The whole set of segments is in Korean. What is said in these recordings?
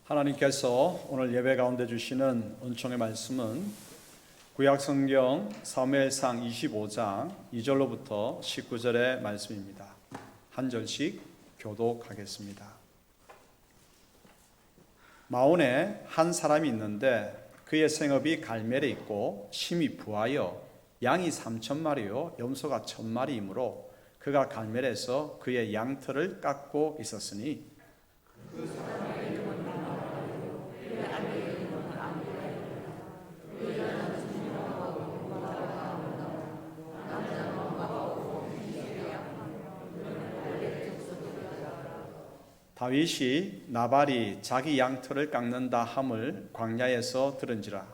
하나님께서 오늘 예배 가운데 주시는 은총의 말씀은 구약성경 사무엘상 25장 2절로부터 19절의 말씀입니다. 한 절씩 교독하겠습니다. 마온에 한 사람이 있는데 그의 생업이 갈멜에 있고 심이 부하여 양이 3,000마리요 염소가 1,000마리이므로 그가 갈멜에서 그의 양털을 깎고 있었으니 다윗이 나발이 자기 양털을 깎는다 함을 광야에서 들은지라.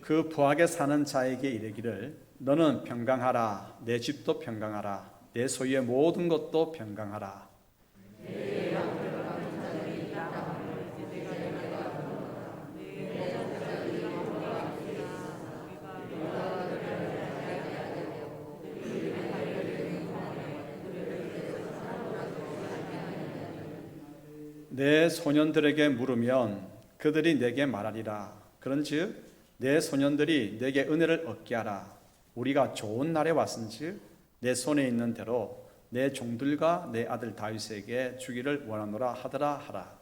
그 부하게 사는 자에게 이르기를 너는 평강하라. 내 집도 평강하라. 내 소유의 모든 것도 평강하라. 내 소년들에게 물으면 그들이 내게 말하리라. 그런즉 내 소년들이 내게 은혜를 얻게 하라. 우리가 좋은 날에 왔은즉 내 손에 있는 대로 내 종들과 내 아들 다윗에게 주기를 원하노라 하더라 하라.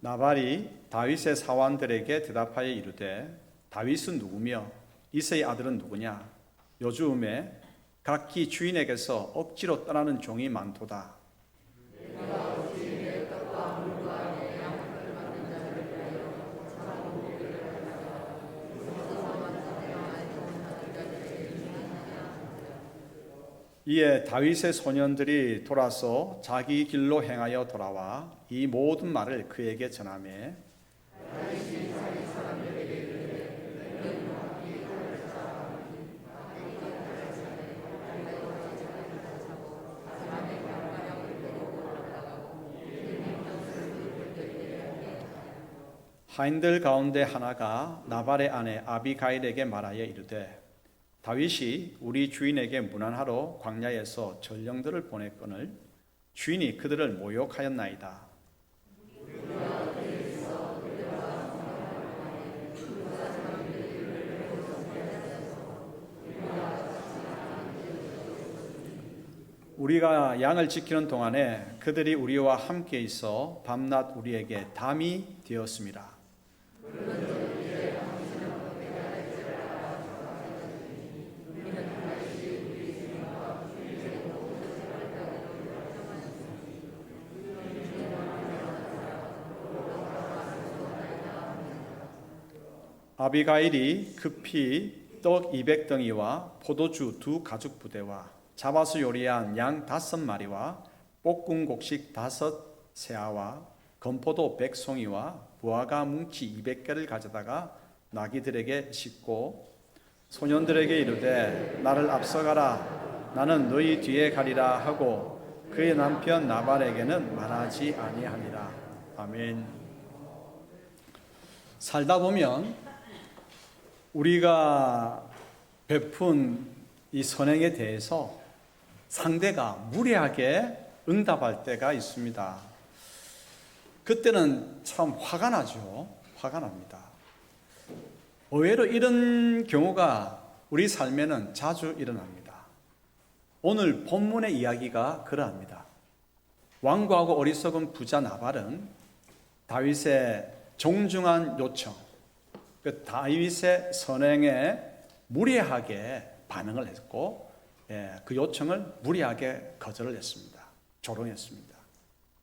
나발이 다윗의 사환들에게 대답하여 이르되 다윗은 누구며 이새의 아들은 누구냐? 요즘에 각기 주인에게서 억지로 떠나는 종이 많도다. 이에 다윗의 소년들이 돌아서 자기 길로 행하여 돌아와 이 모든 말을 그에게 전하매 하인들 가운데 하나가 나발의 아내 아비가일에게 말하여 이르되 다윗이 우리 주인에게 문안하러 광야에서 전령들을 보냈거늘 주인이 그들을 모욕하였나이다. 우리가 양을 지키는 동안에 그들이 우리와 함께 있어 밤낮 우리에게 담이 되었습니다. 아비가일이 급히 떡 200덩이와 포도주 2 가죽 부대와 잡아서 요리한 양 5마리와 볶은 곡식 5 세아와 건포도 100송이와 무화과 뭉치 200개를 가져다가 나귀들에게 싣고 소년들에게 이르되 나를 앞서가라. 나는 너희 뒤에 가리라 하고 그의 남편 나발에게는 말하지 아니하니라. 아멘. 살다 보면 우리가 베푼 이 선행에 대해서 상대가 무례하게 응답할 때가 있습니다. 그때는 참 화가 나죠. 화가 납니다. 의외로 이런 경우가 우리 삶에는 자주 일어납니다. 오늘 본문의 이야기가 그러합니다. 완고하고 어리석은 부자 나발은 다윗의 정중한 요청, 그 다윗의 선행에 무례하게 반응을 했고 그 요청을 무례하게 거절을 했습니다. 조롱했습니다.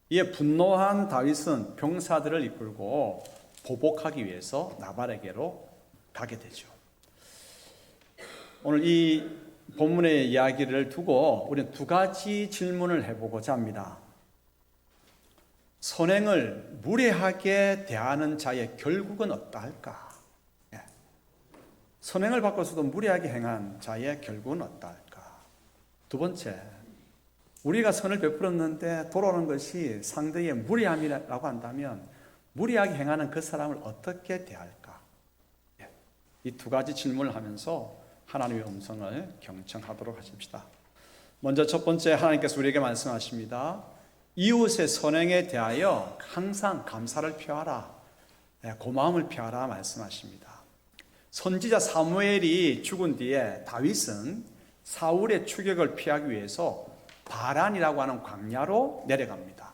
이에 분노한 다윗은 병사들을 이끌고 보복하기 위해서 나발에게로 가게 되죠. 오늘 이 본문의 이야기를 두고 우리는 2가지 질문을 해보고자 합니다. 선행을 무례하게 대하는 자의 결국은 어떠할까? 선행을 바꿔서도 무례하게 행한 자의 결국은 어떠할까? 두 번째, 우리가 선을 베풀었는데 돌아오는 것이 상대의 무리함이라고 한다면 무리하게 행하는 그 사람을 어떻게 대할까? 이 두 가지 질문을 하면서 하나님의 음성을 경청하도록 하십시다. 먼저 첫 번째, 하나님께서 우리에게 말씀하십니다. 이웃의 선행에 대하여 항상 감사를 표하라, 고마움을 표하라 말씀하십니다. 선지자 사무엘이 죽은 뒤에 다윗은 사울의 추격을 피하기 위해서 바란이라고 하는 광야로 내려갑니다.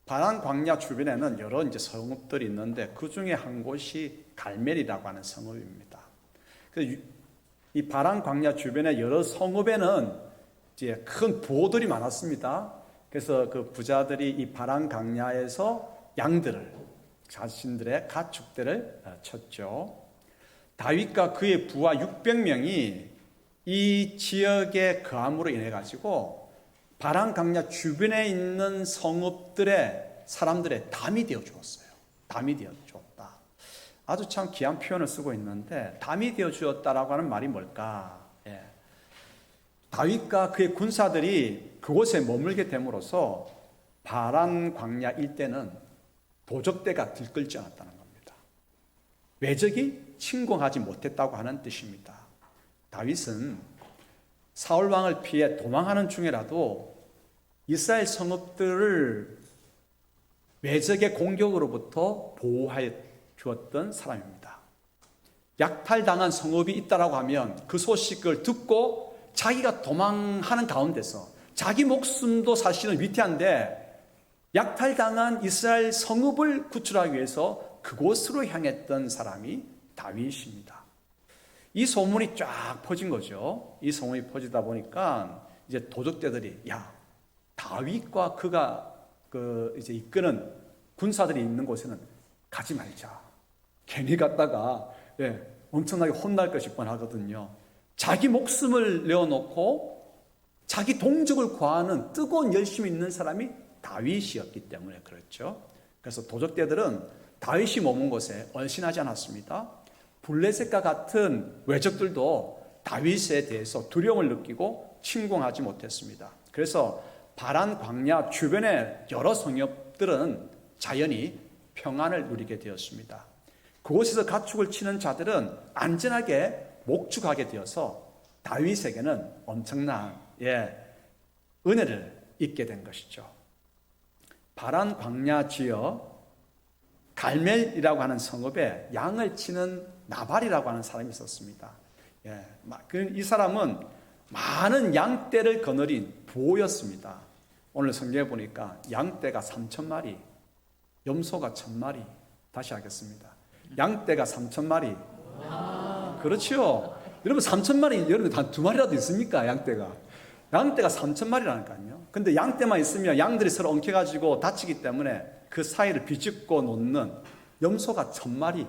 바란 광야 주변에는 여러 이제 성읍들이 있는데 그 중에 한 곳이 갈멜이라고 하는 성읍입니다. 이 바란 광야 주변의 여러 성읍에는 이제 큰 부호들이 많았습니다. 그래서 그 부자들이 이 바란 광야에서 양들을, 자신들의 가축들을 쳤죠. 다윗과 그의 부하 600명이 이 지역에 거함으로 인해 가지고 바란 광야 주변에 있는 성읍들의 사람들의 담이 되어 주었어요. 담이 되어 주었다. 아주 참 귀한 표현을 쓰고 있는데, 담이 되어 주었다라고 하는 말이 뭘까? 다윗과 그의 군사들이 그곳에 머물게 됨으로써 바란 광야 일대는 도적대가 들끓지 않았다는 겁니다. 외적이 침공하지 못했다고 하는 뜻입니다. 다윗은 사울 왕을 피해 도망하는 중에라도 이스라엘 성읍들을 외적의 공격으로부터 보호하여 주었던 사람입니다. 약탈당한 성읍이 있다라고 하면 그 소식을 듣고 자기가 도망하는 가운데서 자기 목숨도 사실은 위태한데 약탈당한 이스라엘 성읍을 구출하기 위해서 그곳으로 향했던 사람이 다윗입니다. 이 소문이 쫙 퍼진 거죠. 이 소문이 퍼지다 보니까 이제 도적대들이, 야, 다윗과 그가 이제 이끄는 군사들이 있는 곳에는 가지 말자. 괜히 갔다가 엄청나게 혼날 것이 뻔하거든요. 자기 목숨을 내어놓고 자기 동족을 구하는 뜨거운 열심이 있는 사람이 다윗이었기 때문에 그렇죠. 그래서 도적대들은 다윗이 머문 곳에 얼씬하지 않았습니다. 블레셋과 같은 외적들도 다윗에 대해서 두려움을 느끼고 침공하지 못했습니다. 그래서 바란 광야 주변의 여러 성읍들은 자연히 평안을 누리게 되었습니다. 그곳에서 가축을 치는 자들은 안전하게 목축하게 되어서 다윗에게는 엄청난 은혜를 입게 된 것이죠. 바란 광야 지역 갈멜이라고 하는 성읍에 양을 치는 나발이라고 하는 사람이 있었습니다. 이 사람은 많은 양떼를 거느린 부호였습니다. 오늘 성경에 보니까 양떼가 3,000마리, 염소가 1,000마리. 다시 하겠습니다. 양떼가 3,000마리. 그렇죠. 여러분 3,000마리, 여러분 한 2마리라도 있습니까? 양떼가 3,000마리라니까요. 근데 양떼만 있으면 양들이 서로 엉켜가지고 다치기 때문에 그 사이를 비집고 놓는 염소가 1,000마리.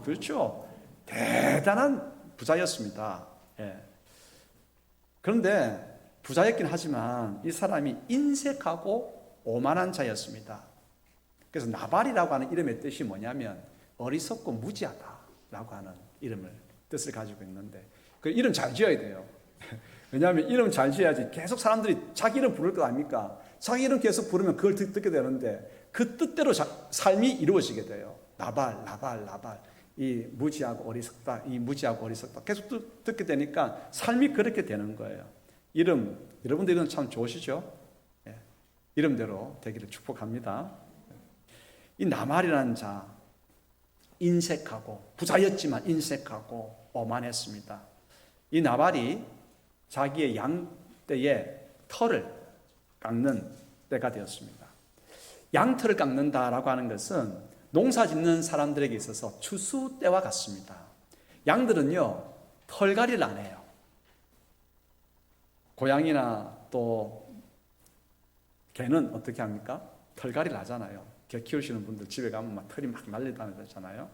그렇죠. 대단한 부자였습니다. 그런데 부자였긴 하지만 이 사람이 인색하고 오만한 자였습니다. 그래서 나발이라고 하는 이름의 뜻이 뭐냐면 어리석고 무지하다라고 하는 뜻을 가지고 있는데, 그 이름 잘 지어야 돼요. 왜냐하면 이름 잘 지어야지 계속 사람들이 자기 이름 부를 거 아닙니까? 자기 이름 계속 부르면 그걸 듣게 되는데 그 뜻대로 삶이 이루어지게 돼요. 나발. 이 무지하고 어리석다, 계속 듣게 되니까 삶이 그렇게 되는 거예요. 여러분들 이름 참 좋으시죠? 이름대로 되기를 축복합니다. 이 나발이라는 자, 인색하고, 부자였지만 인색하고 오만했습니다. 이 나발이 자기의 양떼의 털을 깎는 때가 되었습니다. 양털을 깎는다라고 하는 것은 농사 짓는 사람들에게 있어서 추수 때와 같습니다. 양들은요, 털갈이를 안 해요. 고양이나 또 개는 어떻게 합니까? 털갈이를 하잖아요. 개 키우시는 분들 집에 가면 막 털이 막 날리다니잖아요.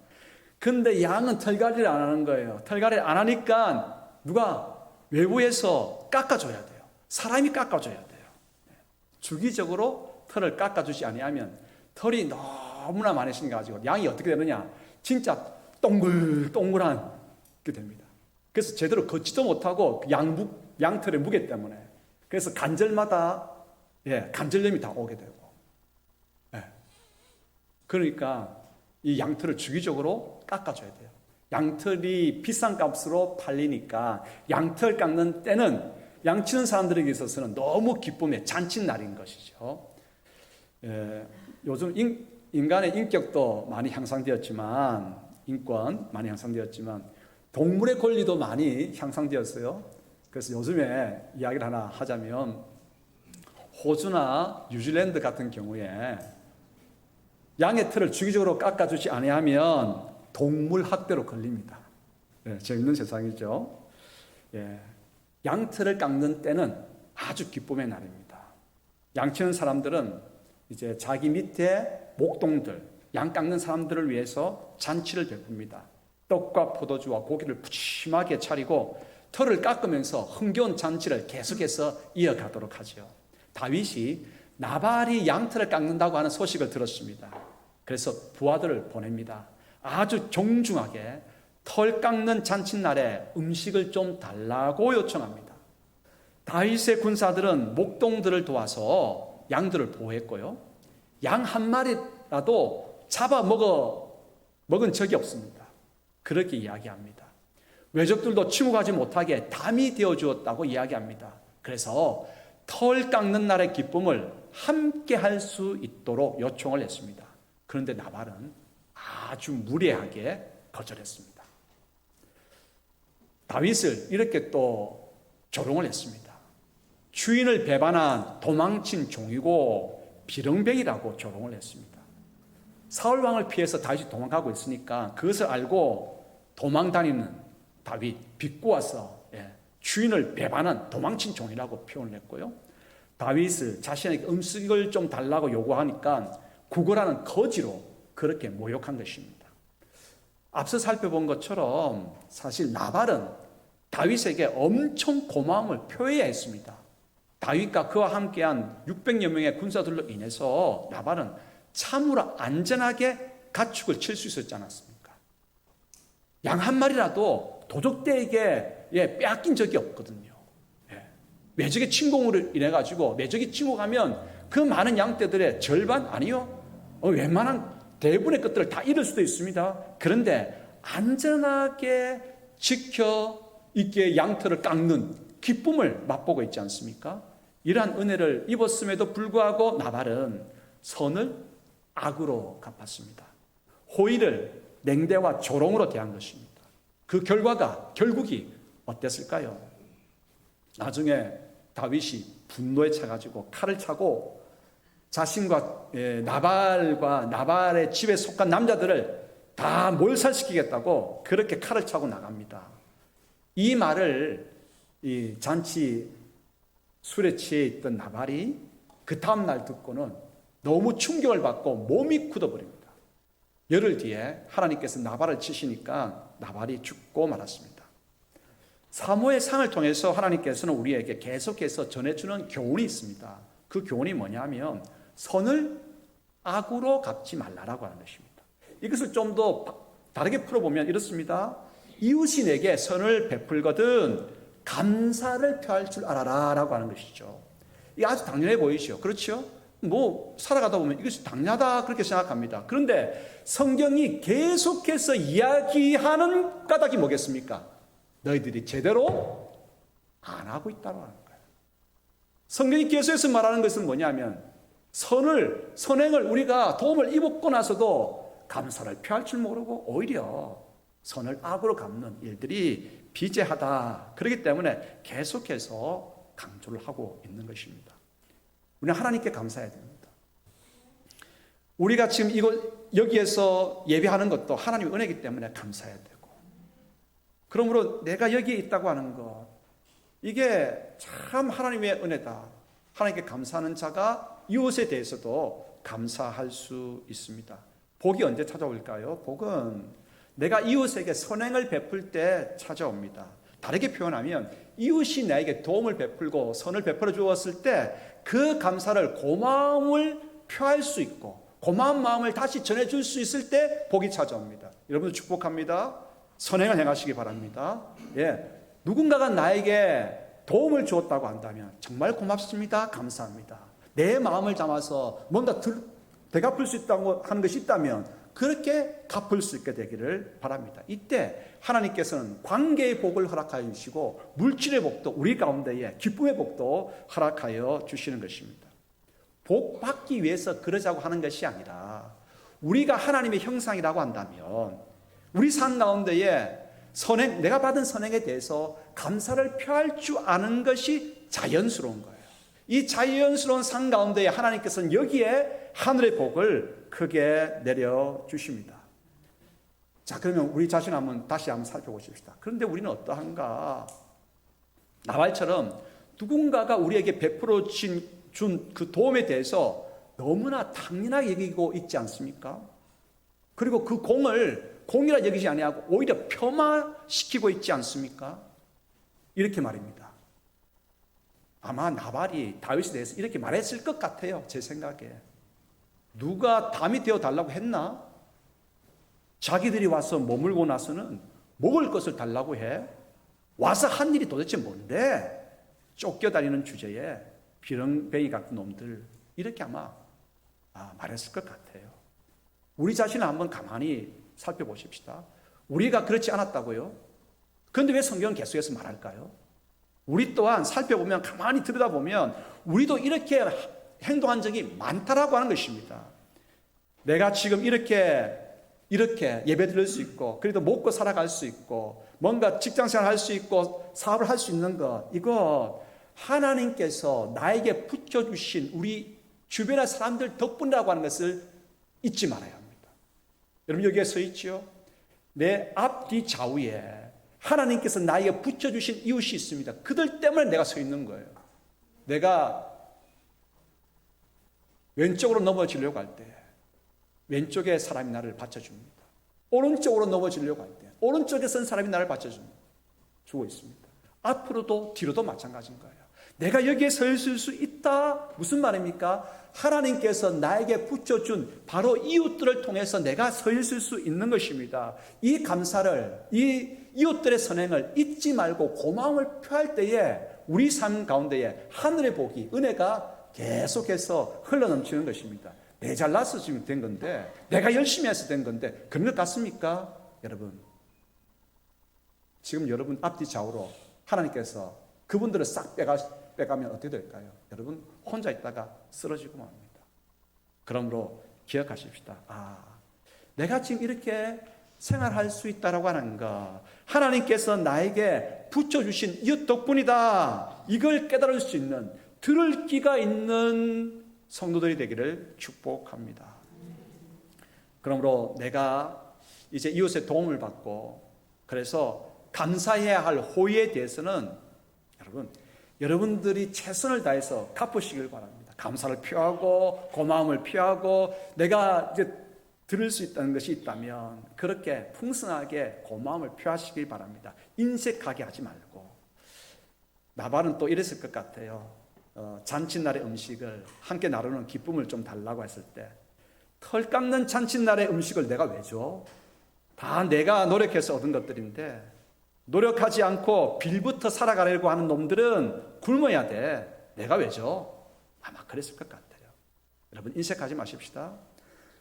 근데 양은 털갈이를 안 하는 거예요. 털갈이를 안 하니까 누가 외부에서 깎아줘야 돼요. 사람이 깎아줘야 돼요. 주기적으로 털을 깎아주지 아니하면 털이 너무나 많이 생겨가지고 양이 어떻게 되느냐, 진짜 동글동글한 게 됩니다. 그래서 제대로 걷지도 못하고 양털의 무게 때문에 그래서 간절마다 간절염이 다 오게 되고, 그러니까 이 양털을 주기적으로 깎아줘야 돼요. 양털이 비싼 값으로 팔리니까 양털 깎는 때는 양치는 사람들에게 있어서는 너무 기쁨의 잔칫날인 것이죠. 요즘 인간의 인격도 많이 향상되었지만, 인권 많이 향상되었지만 동물의 권리도 많이 향상되었어요. 그래서 요즘에 이야기를 하나 하자면, 호주나 뉴질랜드 같은 경우에 양의 털을 주기적으로 깎아주지 아니하면 동물 학대로 걸립니다. 재밌는 세상이죠. 양털을 깎는 때는 아주 기쁨의 날입니다. 양치는 사람들은 이제 자기 밑에 목동들, 양 깎는 사람들을 위해서 잔치를 베풉니다. 떡과 포도주와 고기를 푸짐하게 차리고 털을 깎으면서 흥겨운 잔치를 계속해서 이어가도록 하죠. 다윗이 나발이 양털을 깎는다고 하는 소식을 들었습니다. 그래서 부하들을 보냅니다. 아주 정중하게 털 깎는 잔칫날에 음식을 좀 달라고 요청합니다. 다윗의 군사들은 목동들을 도와서 양들을 보호했고요. 양 한 마리라도 잡아 먹은 적이 없습니다. 그렇게 이야기합니다. 외적들도 침묵하지 못하게 담이 되어주었다고 이야기합니다. 그래서 털 깎는 날의 기쁨을 함께 할 수 있도록 요청을 했습니다. 그런데 나발은 아주 무례하게 거절했습니다. 다윗을 이렇게 또 조롱을 했습니다. 주인을 배반한 도망친 종이고 비렁뱅이라고 조롱을 했습니다. 사울 왕을 피해서 다윗이 도망가고 있으니까 그것을 알고 도망 다니는 다윗, 비꼬아서 주인을 배반한 도망친 종이라고 표현을 했고요. 다윗을 자신에게 음식을 좀 달라고 요구하니까 구걸하는 거지로 그렇게 모욕한 것입니다. 앞서 살펴본 것처럼 사실 나발은 다윗에게 엄청 고마움을 표해야 했습니다. 다윗과 그와 함께한 600여 명의 군사들로 인해서 나발은 참으로 안전하게 가축을 칠 수 있었지 않았습니까? 양 한 마리라도 도적대에게 빼앗긴 적이 없거든요. 매적의 침공으로 인해 가지고 매적이 침공하면 그 많은 양떼들의 절반 아니요, 웬만한 대부분의 것들을 다 잃을 수도 있습니다. 그런데 안전하게 지켜 있게 양털을 깎는 기쁨을 맛보고 있지 않습니까? 이러한 은혜를 입었음에도 불구하고 나발은 선을 악으로 갚았습니다. 호의를 냉대와 조롱으로 대한 것입니다. 그 결국이 어땠을까요? 나중에 다윗이 분노에 차가지고 칼을 차고 자신과 나발의 집에 속한 남자들을 다 몰살시키겠다고 그렇게 칼을 차고 나갑니다. 이 말을 이 잔치 술에 취해 있던 나발이 그 다음날 듣고는 너무 충격을 받고 몸이 굳어버립니다. 열흘 뒤에 하나님께서 나발을 치시니까 나발이 죽고 말았습니다. 사무엘 상을 통해서 하나님께서는 우리에게 계속해서 전해주는 교훈이 있습니다. 그 교훈이 뭐냐면 선을 악으로 갚지 말라라고 하는 것입니다. 이것을 좀 더 다르게 풀어보면 이렇습니다. 이웃이 내게 선을 베풀거든 감사를 표할 줄 알아라 라고 하는 것이죠. 이게 아주 당연해 보이죠. 그렇죠? 살아가다 보면 이것이 당연하다 그렇게 생각합니다. 그런데 성경이 계속해서 이야기하는 까닭이 뭐겠습니까? 너희들이 제대로 안 하고 있다고 하는 거예요. 성경이 계속해서 말하는 것은 뭐냐면 선행을 우리가 도움을 입었고 나서도 감사를 표할 줄 모르고 오히려 선을 악으로 갚는 일들이 비제하다. 그렇기 때문에 계속해서 강조를 하고 있는 것입니다. 우리는 하나님께 감사해야 됩니다. 우리가 지금 여기에서 예배하는 것도 하나님의 은혜이기 때문에 감사해야 되고, 그러므로 내가 여기에 있다고 하는 것, 이게 참 하나님의 은혜다. 하나님께 감사하는 자가 이웃에 대해서도 감사할 수 있습니다. 복이 언제 찾아올까요? 복은 내가 이웃에게 선행을 베풀 때 찾아옵니다. 다르게 표현하면 이웃이 나에게 도움을 베풀고 선을 베풀어 주었을 때 그 감사를 고마움을 표할 수 있고 고마운 마음을 다시 전해줄 수 있을 때 복이 찾아옵니다. 여러분들 축복합니다. 선행을 행하시기 바랍니다. 누군가가 나에게 도움을 주었다고 한다면 정말 고맙습니다. 감사합니다. 내 마음을 담아서 뭔가 되갚을 수 있다고 하는 것이 있다면 그렇게 갚을 수 있게 되기를 바랍니다. 이때 하나님께서는 관계의 복을 허락하여 주시고 물질의 복도 우리 가운데에 기쁨의 복도 허락하여 주시는 것입니다. 복 받기 위해서 그러자고 하는 것이 아니라 우리가 하나님의 형상이라고 한다면 우리 삶 가운데에 선행, 내가 받은 선행에 대해서 감사를 표할 줄 아는 것이 자연스러운 거예요. 이 자연스러운 삶 가운데에 하나님께서는 여기에 하늘의 복을 크게 내려주십니다. 자, 그러면 우리 자신 다시 한번 살펴보십시다. 그런데 우리는 어떠한가? 나발처럼 누군가가 우리에게 베풀어 준 그 도움에 대해서 너무나 당연하게 여기고 있지 않습니까? 그리고 그 공을 공이라 여기지 아니하고 오히려 폄하시키고 있지 않습니까? 이렇게 말입니다. 아마 나발이 다윗에 대해서 이렇게 말했을 것 같아요. 제 생각에. 누가 담이 되어 달라고 했나? 자기들이 와서 머물고 나서는 먹을 것을 달라고 해. 와서 한 일이 도대체 뭔데? 쫓겨다니는 주제에 비렁뱅이 같은 놈들, 이렇게 아마 말했을 것 같아요. 우리 자신을 한번 가만히 살펴보십시다. 우리가 그렇지 않았다고요? 그런데 왜 성경은 계속해서 말할까요? 우리 또한 살펴보면, 가만히 들여다보면 우리도 이렇게 행동한 적이 많다라고 하는 것입니다. 내가 지금 이렇게 예배 드릴 수 있고, 그래도 먹고 살아갈 수 있고, 뭔가 직장생활 할 수 있고, 사업을 할 수 있는 것, 이거 하나님께서 나에게 붙여주신 우리 주변의 사람들 덕분이라고 하는 것을 잊지 말아야 합니다. 여러분, 여기에 서 있죠? 내 앞뒤 좌우에 하나님께서 나에게 붙여주신 이웃이 있습니다. 그들 때문에 내가 서 있는 거예요. 내가 왼쪽으로 넘어지려고 할 때 왼쪽에 사람이 나를 받쳐줍니다. 오른쪽으로 넘어지려고 할 때 오른쪽에 선 사람이 나를 받쳐주고 있습니다. 앞으로도 뒤로도 마찬가지인 거예요. 내가 여기에 서 있을 수 있다. 무슨 말입니까? 하나님께서 나에게 붙여준 바로 이웃들을 통해서 내가 서 있을 수 있는 것입니다. 이 감사를, 이 이웃들의 선행을 잊지 말고 고마움을 표할 때에 우리 삶 가운데에 하늘의 복이, 은혜가 계속해서 흘러넘치는 것입니다. 내 잘나서 지금 된 건데, 내가 열심히 해서 된 건데, 그런 것 같습니까? 여러분, 지금 여러분 앞뒤 좌우로 하나님께서 그분들을 싹 빼가면 어떻게 될까요? 여러분, 혼자 있다가 쓰러지고 맙니다. 그러므로 기억하십시다. 내가 지금 이렇게 생활할 수 있다라고 하는 것, 하나님께서 나에게 붙여주신 이웃 덕분이다. 이걸 깨달을 수 있는, 들을 귀가 있는 성도들이 되기를 축복합니다. 그러므로 내가 이제 이웃의 도움을 받고, 그래서 감사해야 할 호의에 대해서는 여러분들이 최선을 다해서 갚으시길 바랍니다. 감사를 표하고 고마움을 표하고 내가 이제 들을 수 있다는 것이 있다면 그렇게 풍성하게 고마움을 표하시길 바랍니다. 인색하게 하지 말고. 나발은 또 이랬을 것 같아요. 잔칫날의 음식을 함께 나누는 기쁨을 좀 달라고 했을 때, 털 깎는 잔칫날의 음식을 내가 왜 줘? 다 내가 노력해서 얻은 것들인데, 노력하지 않고 빌부터 살아가려고 하는 놈들은 굶어야 돼. 내가 왜 줘? 아마 그랬을 것 같아요. 여러분, 인색하지 마십시다.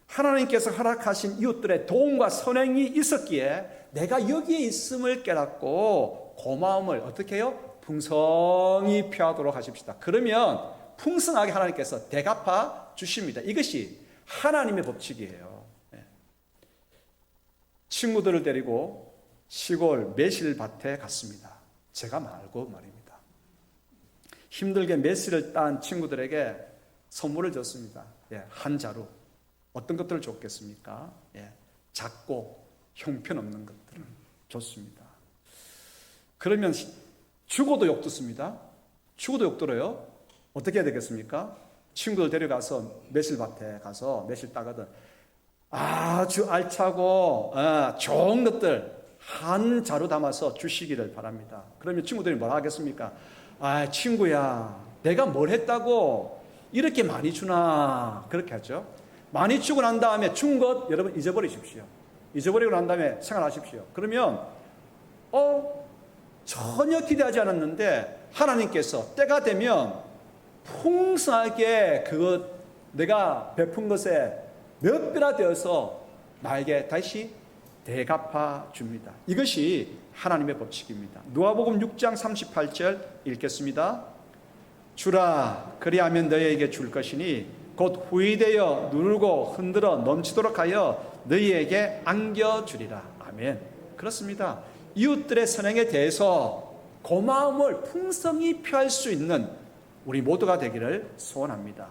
하나님께서 허락하신 이웃들의 도움과 선행이 있었기에 내가 여기에 있음을 깨닫고 고마움을 어떻게 해요? 풍성히 표하도록 하십시다. 그러면 풍성하게 하나님께서 대갚아 주십니다. 이것이 하나님의 법칙이에요. 친구들을 데리고 시골 매실밭에 갔습니다. 제가 말고 말입니다. 힘들게 매실을 딴 친구들에게 선물을 줬습니다. 한 자루. 어떤 것들을 줬겠습니까? 작고 형편없는 것들을 줬습니다. 그러면 죽어도 욕 듣습니다. 죽어도 욕 들어요. 어떻게 해야 되겠습니까? 친구들 데려가서 매실밭에 가서 매실 따거든. 아주 알차고 좋은 것들 한 자루 담아서 주시기를 바랍니다. 그러면 친구들이 뭐라 하겠습니까? 친구야, 내가 뭘 했다고 이렇게 많이 주나? 그렇게 하죠. 많이 주고 난 다음에 준 것 여러분 잊어버리십시오. 잊어버리고 난 다음에 생활하십시오. 그러면 전혀 기대하지 않았는데 하나님께서 때가 되면 풍성하게 내가 베푼 것에 몇 배나 되어서 나에게 다시 대갚아 줍니다. 이것이 하나님의 법칙입니다. 누가복음 6장 38절 읽겠습니다. 주라, 그리하면 너희에게 줄 것이니 곧 후이되어 누르고 흔들어 넘치도록 하여 너희에게 안겨주리라. 아멘. 그렇습니다. 이웃들의 선행에 대해서 고마움을 풍성히 표할 수 있는 우리 모두가 되기를 소원합니다.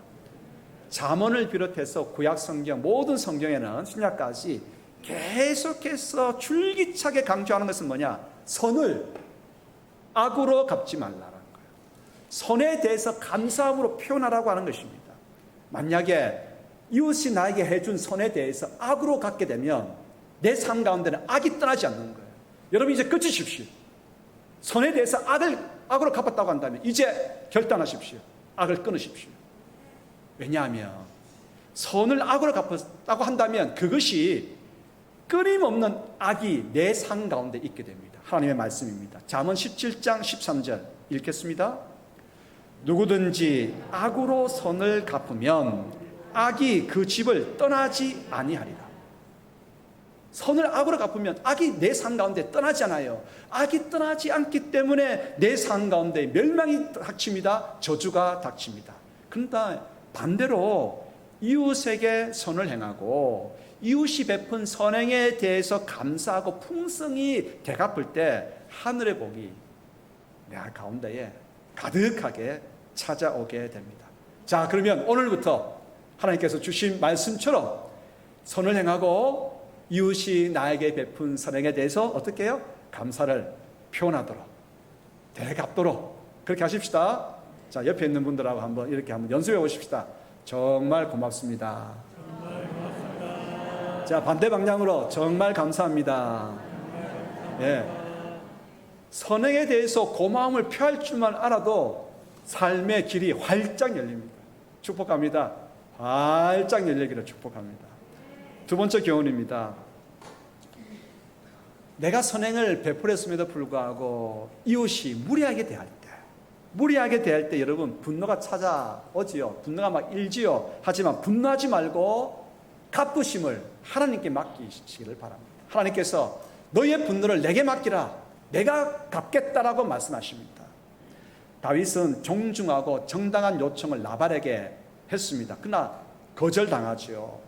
잠언을 비롯해서 구약 성경 모든 성경에는 신약까지 계속해서 줄기차게 강조하는 것은 뭐냐? 선을 악으로 갚지 말라라는 거예요. 선에 대해서 감사함으로 표현하라고 하는 것입니다. 만약에 이웃이 나에게 해준 선에 대해서 악으로 갚게 되면 내 삶 가운데는 악이 떠나지 않는 거예요. 여러분 이제 끝이십시오. 선에 대해서 악으로 갚았다고 한다면 이제 결단하십시오. 악을 끊으십시오. 왜냐하면 선을 악으로 갚았다고 한다면 그것이 끊임없는 악이 내 삶 가운데 있게 됩니다. 하나님의 말씀입니다. 잠언 17장 13절 읽겠습니다. 누구든지 악으로 선을 갚으면 악이 그 집을 떠나지 아니하리라. 선을 악으로 갚으면 악이 내 삶 가운데 떠나지 않아요. 악이 떠나지 않기 때문에 내 삶 가운데 멸망이 닥칩니다. 저주가 닥칩니다. 그런데 반대로 이웃에게 선을 행하고 이웃이 베푼 선행에 대해서 감사하고 풍성히 되갚을 때 하늘의 복이 내 가운데에 가득하게 찾아오게 됩니다. 자, 그러면 오늘부터 하나님께서 주신 말씀처럼 선을 행하고 이웃이 나에게 베푼 선행에 대해서 어떻게 해요? 감사를 표현하도록, 되갚도록 그렇게 하십시다. 자, 옆에 있는 분들하고 한번 이렇게 한번 연습해 보십시다. 정말 고맙습니다. 자, 반대 방향으로 정말 감사합니다. 예. 선행에 대해서 고마움을 표할 줄만 알아도 삶의 길이 활짝 열립니다. 축복합니다. 활짝 열리기를 축복합니다. 두 번째 교훈입니다. 내가 선행을 베풀었음에도 불구하고 이웃이 무리하게 대할 때 여러분 분노가 찾아오지요. 분노가 막 일지요. 하지만 분노하지 말고 갚으심을 하나님께 맡기시기를 바랍니다. 하나님께서 너희의 분노를 내게 맡기라. 내가 갚겠다라고 말씀하십니다. 다윗은 정중하고 정당한 요청을 나발에게 했습니다. 그러나 거절당하지요.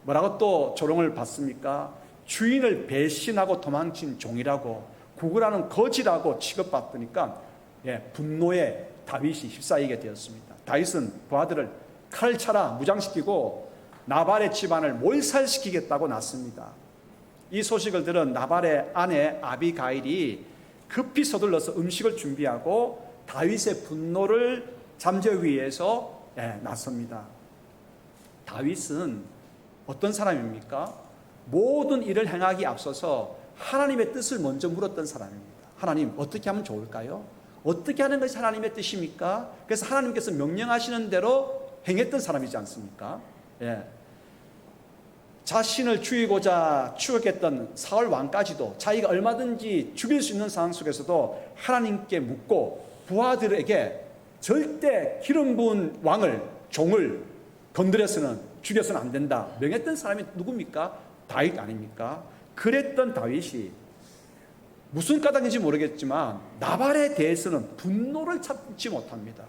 뭐라고 또 조롱을 받습니까? 주인을 배신하고 도망친 종이라고, 구걸하는 거지라고 취급받으니까 분노에 다윗이 휩싸이게 되었습니다. 다윗은 부하들을 칼을 차라 무장시키고 나발의 집안을 몰살시키겠다고 났습니다. 이 소식을 들은 나발의 아내 아비가일이 급히 서둘러서 음식을 준비하고 다윗의 분노를 잠재우기 위해서 나섭니다. 다윗은 어떤 사람입니까? 모든 일을 행하기 앞서서 하나님의 뜻을 먼저 물었던 사람입니다. 하나님, 어떻게 하면 좋을까요? 어떻게 하는 것이 하나님의 뜻입니까? 그래서 하나님께서 명령하시는 대로 행했던 사람이지 않습니까? 자신을 죽이고자 추격했던 사울 왕까지도 자기가 얼마든지 죽일 수 있는 상황 속에서도 하나님께 묻고 부하들에게 절대 기름 부은 왕을, 종을 건드려서는 죽여서는 안 된다 명했던 사람이 누굽니까? 다윗 아닙니까? 그랬던 다윗이 무슨 까닭인지 모르겠지만 나발에 대해서는 분노를 참지 못합니다.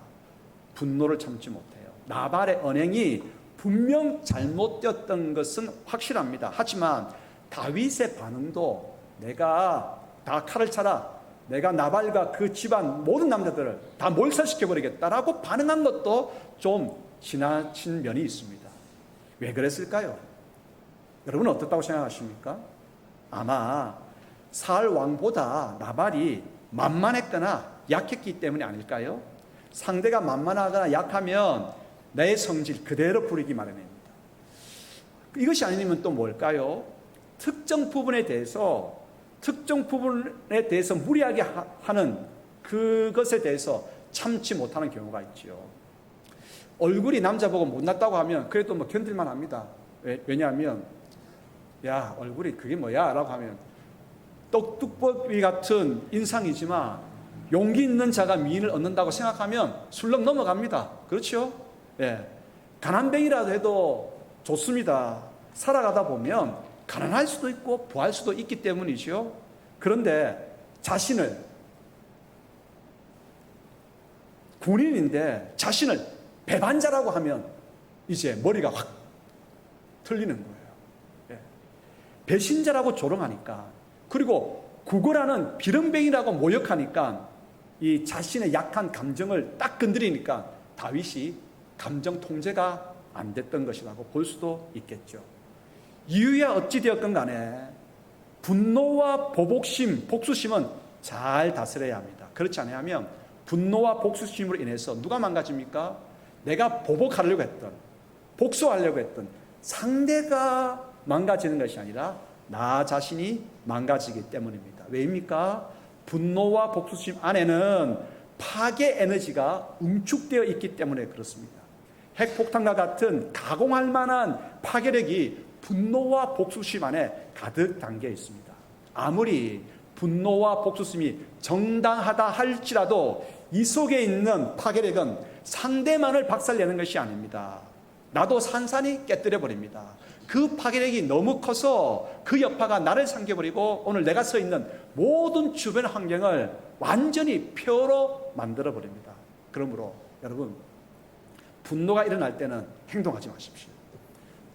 분노를 참지 못해요. 나발의 언행이 분명 잘못되었던 것은 확실합니다. 하지만 다윗의 반응도 내가 다 칼을 차라, 내가 나발과 그 집안 모든 남자들을 다 몰살시켜버리겠다라고 반응한 것도 좀 지나친 면이 있습니다. 왜 그랬을까요? 여러분은 어떻다고 생각하십니까? 아마 사울 왕보다 나발이 만만했거나 약했기 때문이 아닐까요? 상대가 만만하거나 약하면 내 성질 그대로 부리기 마련입니다. 이것이 아니면 또 뭘까요? 특정 부분에 대해서 무리하게 하는 그것에 대해서 참지 못하는 경우가 있죠. 얼굴이 남자 보고 못났다고 하면 그래도 뭐 견딜만 합니다. 왜냐하면 야, 얼굴이 그게 뭐야? 라고 하면 떡두꺼비 같은 인상이지만 용기 있는 자가 미인을 얻는다고 생각하면 술렁 넘어갑니다. 그렇죠? 예. 가난뱅이라도 해도 좋습니다. 살아가다 보면 가난할 수도 있고 부할 수도 있기 때문이죠. 그런데 자신을, 군인인데 자신을 배반자라고 하면 이제 머리가 확 틀리는 거예요. 예. 배신자라고 조롱하니까, 그리고 구걸하는 비렁뱅이라고 모욕하니까, 이 자신의 약한 감정을 딱 건드리니까 다윗이 감정 통제가 안 됐던 것이라고 볼 수도 있겠죠. 이유야 어찌 되었건 간에 분노와 보복심, 복수심은 잘 다스려야 합니다. 그렇지 않으면 분노와 복수심으로 인해서 누가 망가집니까? 내가 보복하려고 했던, 복수하려고 했던 상대가 망가지는 것이 아니라 나 자신이 망가지기 때문입니다. 왜입니까? 분노와 복수심 안에는 파괴 에너지가 응축되어 있기 때문에 그렇습니다. 핵폭탄과 같은 가공할 만한 파괴력이 분노와 복수심 안에 가득 담겨 있습니다. 아무리 분노와 복수심이 정당하다 할지라도 이 속에 있는 파괴력은 상대만을 박살내는 것이 아닙니다. 나도 산산이 깨뜨려 버립니다. 그 파괴력이 너무 커서 그 여파가 나를 삼켜버리고 오늘 내가 서 있는 모든 주변 환경을 완전히 폐허로 만들어 버립니다. 그러므로 여러분, 분노가 일어날 때는 행동하지 마십시오.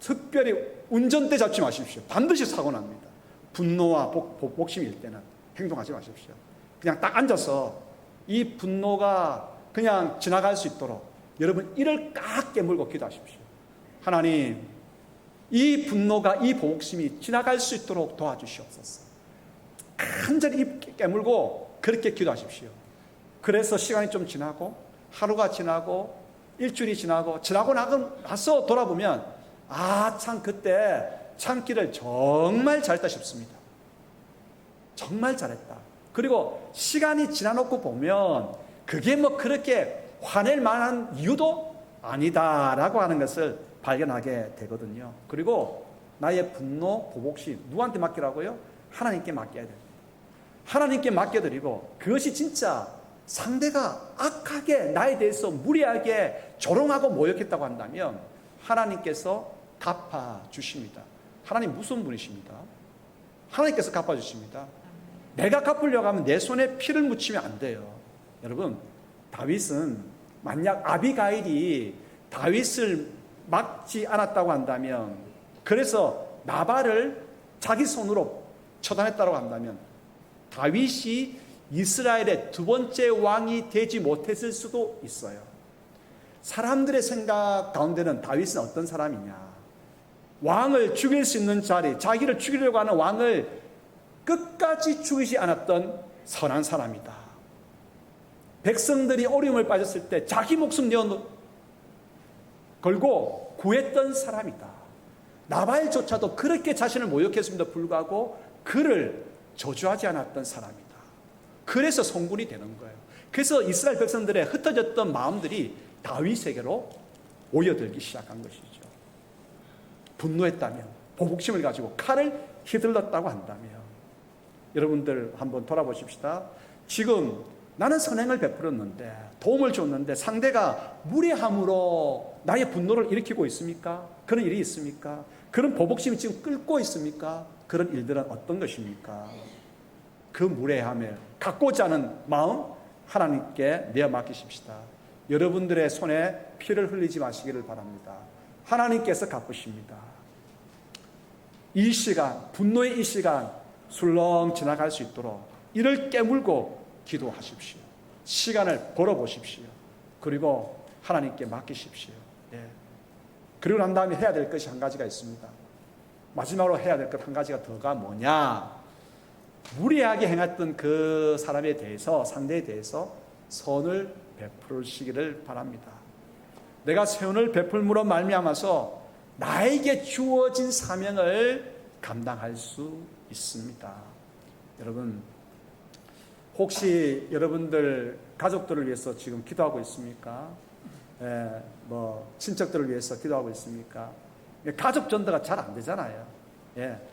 특별히 운전대 잡지 마십시오. 반드시 사고 납니다. 분노와 복심일 때는 행동하지 마십시오. 그냥 딱 앉아서 이 분노가 그냥 지나갈 수 있도록 여러분 이를 깍 깨물고 기도하십시오. 하나님, 이 분노가, 이 복심이 지나갈 수 있도록 도와주시옵소서. 간절히 입 깨물고 그렇게 기도하십시오. 그래서 시간이 좀 지나고 하루가 지나고 일주일이 지나고 나서 돌아보면 참 그때 참기를 정말 잘했다 싶습니다. 정말 잘했다. 그리고 시간이 지나놓고 보면 그게 뭐 그렇게 화낼 만한 이유도 아니다라고 하는 것을 발견하게 되거든요. 그리고 나의 분노, 보복심 누구한테 맡기라고요? 하나님께 맡겨야 돼요. 하나님께 맡겨드리고, 그것이 진짜 상대가 악하게 나에 대해서 무리하게 조롱하고 모욕했다고 한다면 하나님께서 갚아주십니다. 하나님 무슨 분이십니까? 하나님께서 갚아주십니다. 내가 갚으려고 하면 내 손에 피를 묻히면 안 돼요. 여러분, 다윗은 만약 아비가일이 다윗을 막지 않았다고 한다면, 그래서 나발을 자기 손으로 처단했다고 한다면 다윗이 이스라엘의 두 번째 왕이 되지 못했을 수도 있어요. 사람들의 생각 가운데는 다윗은 어떤 사람이냐? 왕을 죽일 수 있는 자리, 자기를 죽이려고 하는 왕을 끝까지 죽이지 않았던 선한 사람이다. 백성들이 어려움을 빠졌을 때 자기 목숨 내어 걸고 구했던 사람이다. 나발조차도 그렇게 자신을 모욕했음에도 불구하고 그를 저주하지 않았던 사람이다. 그래서 성군이 되는 거예요. 그래서 이스라엘 백성들의 흩어졌던 마음들이 다윗에게로 모여들기 시작한 것이죠. 분노했다면, 보복심을 가지고 칼을 휘둘렀다고 한다면, 여러분들 한번 돌아보십시다. 지금 나는 선행을 베풀었는데, 도움을 줬는데 상대가 무례함으로 나의 분노를 일으키고 있습니까? 그런 일이 있습니까? 그런 보복심이 지금 끓고 있습니까? 그런 일들은 어떤 것입니까? 그 무례함을 갖고자 하는 마음 하나님께 내어 맡기십시다. 여러분들의 손에 피를 흘리지 마시기를 바랍니다. 하나님께서 갚으십니다. 이 시간, 분노의 이 시간 술렁 지나갈 수 있도록 이를 깨물고 기도하십시오. 시간을 벌어보십시오. 그리고 하나님께 맡기십시오. 그리고 난 다음에 해야 될 것이 한 가지가 있습니다. 마지막으로 해야 될 것 한 가지가 더가 뭐냐? 무리하게 행했던 그 사람에 대해서, 상대에 대해서 선을 베풀으시기를 바랍니다. 내가 선을 베풀므로 말미암아서 나에게 주어진 사명을 감당할 수 있습니다. 여러분, 혹시 여러분들 가족들을 위해서 지금 기도하고 있습니까? 친척들을 위해서 기도하고 있습니까? 가족 전도가 잘 안 되잖아요.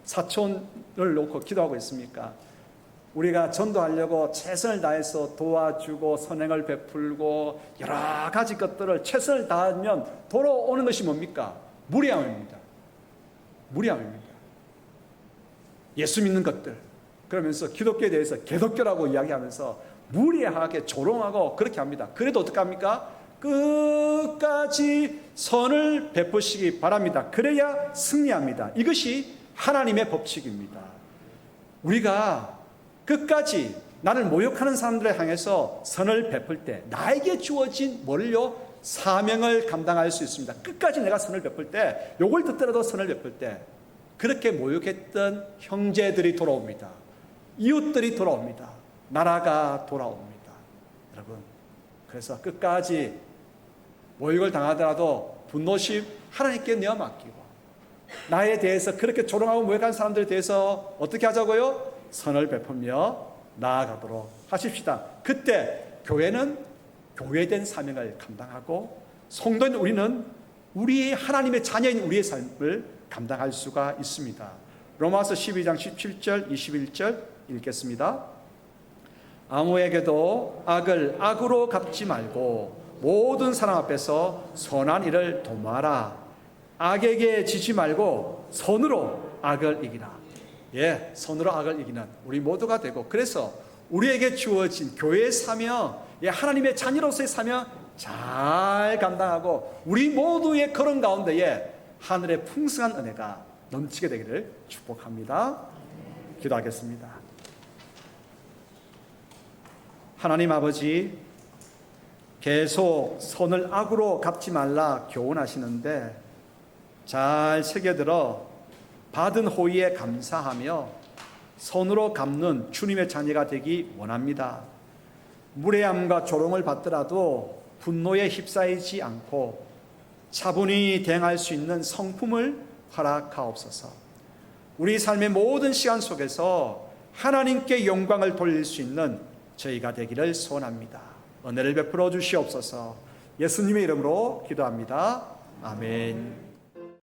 사촌을 놓고 기도하고 있습니까? 우리가 전도하려고 최선을 다해서 도와주고 선행을 베풀고 여러 가지 것들을 최선을 다하면 돌아오는 것이 뭡니까? 무례함입니다. 무례함입니다. 예수 믿는 것들 그러면서 기독교에 대해서 개독교라고 이야기하면서 무례하게 조롱하고 그렇게 합니다. 그래도 어떡합니까? 끝까지 선을 베푸시기 바랍니다. 그래야 승리합니다. 이것이 하나님의 법칙입니다. 우리가 끝까지 나를 모욕하는 사람들을 향해서 선을 베풀 때 나에게 주어진 뭘요? 사명을 감당할 수 있습니다. 끝까지 내가 선을 베풀 때, 욕을 듣더라도 선을 베풀 때 그렇게 모욕했던 형제들이 돌아옵니다. 이웃들이 돌아옵니다. 나라가 돌아옵니다. 여러분, 그래서 끝까지 모욕을 당하더라도 분노심 하나님께 내어 맡기고 나에 대해서 그렇게 조롱하고 모욕한 사람들에 대해서 어떻게 하자고요? 선을 베풀며 나아가도록 하십시다. 그때 교회는 교회된 사명을 감당하고 성도인 우리는 우리의 하나님의 자녀인 우리의 삶을 감당할 수가 있습니다. 로마서 12장 17절 21절 읽겠습니다. 아무에게도 악을 악으로 갚지 말고 모든 사람 앞에서 선한 일을 도모하라. 악에게 지지 말고 선으로 악을 이기라. 예, 선으로 악을 이기는 우리 모두가 되고, 그래서 우리에게 주어진 교회의 사명, 하나님의 자녀로서의 사명 잘 감당하고 우리 모두의 그런 가운데에 하늘의 풍성한 은혜가 넘치게 되기를 축복합니다. 기도하겠습니다. 하나님 아버지, 계속 선을 악으로 갚지 말라 교훈하시는데 잘 새겨들어 받은 호의에 감사하며 선으로 갚는 주님의 자녀가 되기 원합니다. 무례함과 조롱을 받더라도 분노에 휩싸이지 않고 차분히 대응할 수 있는 성품을 허락하옵소서. 우리 삶의 모든 시간 속에서 하나님께 영광을 돌릴 수 있는 저희가 되기를 소원합니다. 은혜를 베풀어 주시옵소서. 예수님의 이름으로 기도합니다. 아멘.